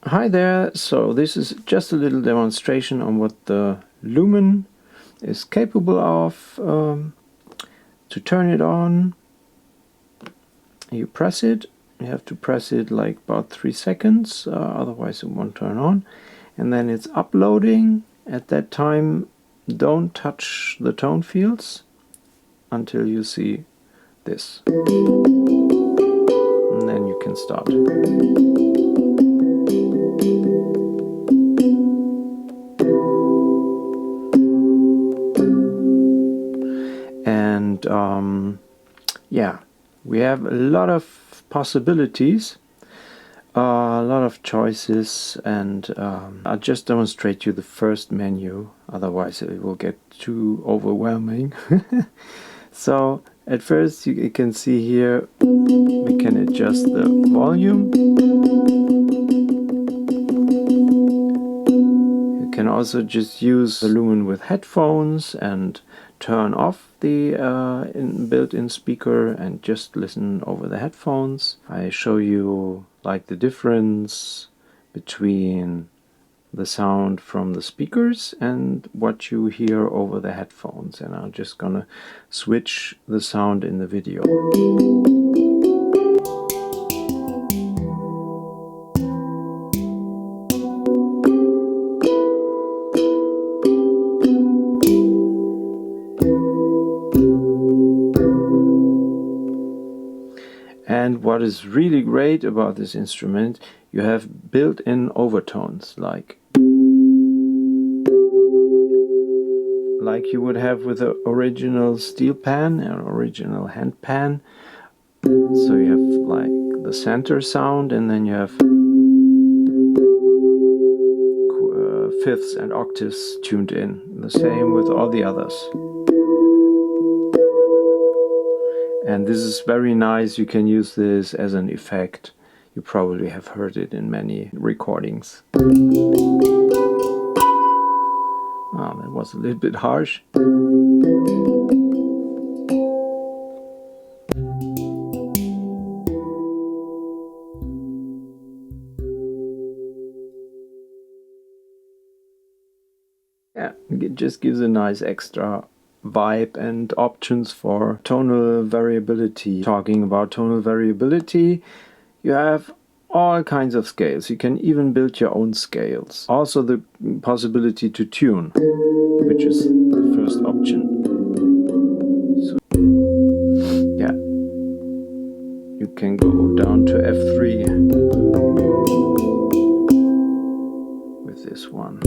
Hi there, so this is just a little demonstration on what the Lumen is capable of. To turn it on, you press it. You have to press it like about 3 seconds, otherwise it won't turn on. And then it's uploading. At that time, don't touch the tone fields until you see this. And then you can start. And yeah, we have a lot of possibilities, a lot of choices, and I'll just demonstrate you the first menu, otherwise it will get too overwhelming. So at first you can see here we can adjust the volume. You can also just use the Lumen with headphones and turn off the built-in speaker and just listen over the headphones. I show you like the difference between the sound from the speakers and what you hear over the headphones, and I'm just gonna switch the sound in the video. And what is really great about this instrument, you have built-in overtones, like you would have with the original steel pan and original handpan. So you have like the center sound, and then you have fifths and octaves tuned in. The same with all the others. And this is very nice. You can use this as an effect. You probably have heard it in many recordings. Oh, that was a little bit harsh. Yeah, it just gives a nice extra vibe and options for tonal variability. Talking about tonal variability, you have all kinds of scales. You can even build your own scales. Also the possibility to tune, which is the first option. So, yeah, you can go down to F3 with this one.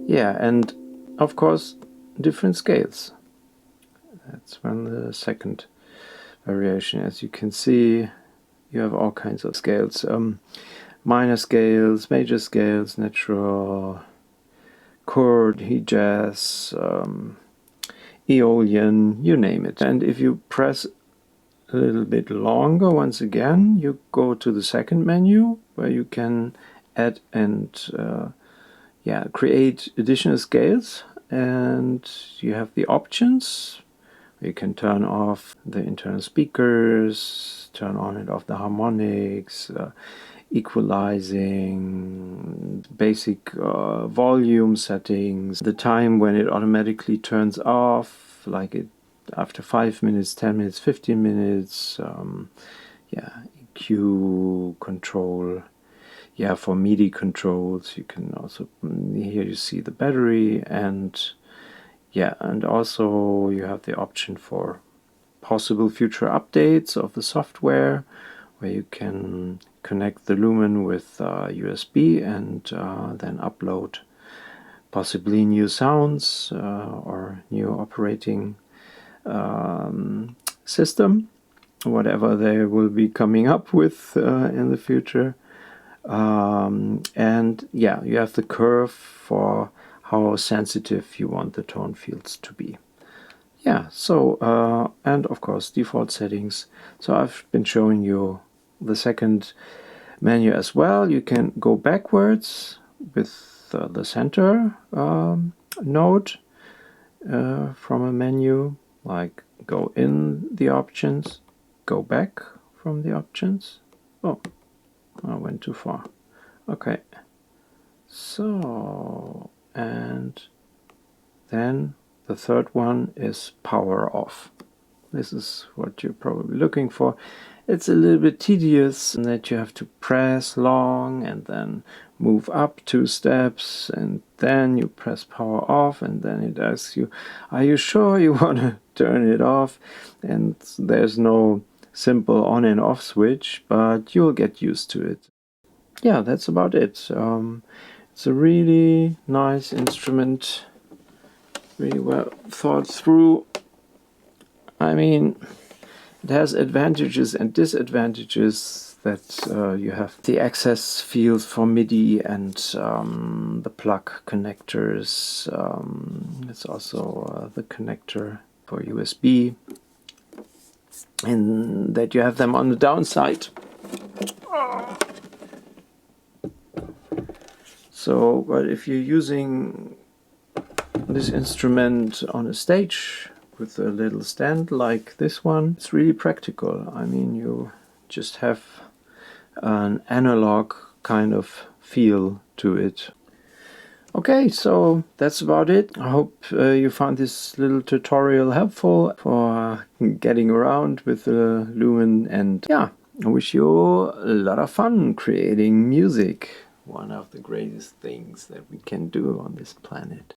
Yeah, and of course different scales. That's when the second variation. As you can see, you have all kinds of scales. Minor scales, major scales, natural, chord, jazz, Aeolian, you name it. And if you press a little bit longer, once again, you go to the second menu where you can add and create additional scales, and you have the options. You can turn off the internal speakers, turn on and off the harmonics, equalizing, basic volume settings, the time when it automatically turns off, like it after 5 minutes, 10 minutes, 15 minutes, EQ control. Yeah, for MIDI controls, you can also, here you see the battery, and yeah, and also you have the option for possible future updates of the software, where you can connect the Lumen with USB and then upload possibly new sounds or new operating system, whatever they will be coming up with in the future. And yeah, you have the curve for how sensitive you want the tone fields to be. Yeah, so and of course default settings. So I've been showing you the second menu as well. You can go backwards with the center node from a menu, like go in the options, go back from the options, Oh, I went too far. Okay. So, and then the third one is power off. This is what you're probably looking for. It's a little bit tedious in that you have to press long and then move up 2 steps and then you press power off and then it asks you, are you sure you want to turn it off? And there's no simple on and off switch, but you'll get used to it. Yeah, that's about it. It's a really nice instrument, really well thought through. I mean, it has advantages and disadvantages that you have the access field for MIDI and the plug connectors. It's also the connector for USB, and that you have them on the downside. So, but if you're using this instrument on a stage with a little stand like this one, it's really practical. I mean, you just have an analog kind of feel to it. Okay, so that's about it. I hope you found this little tutorial helpful for getting around with the Lumen, and yeah, I wish you a lot of fun creating music. One of the greatest things that we can do on this planet.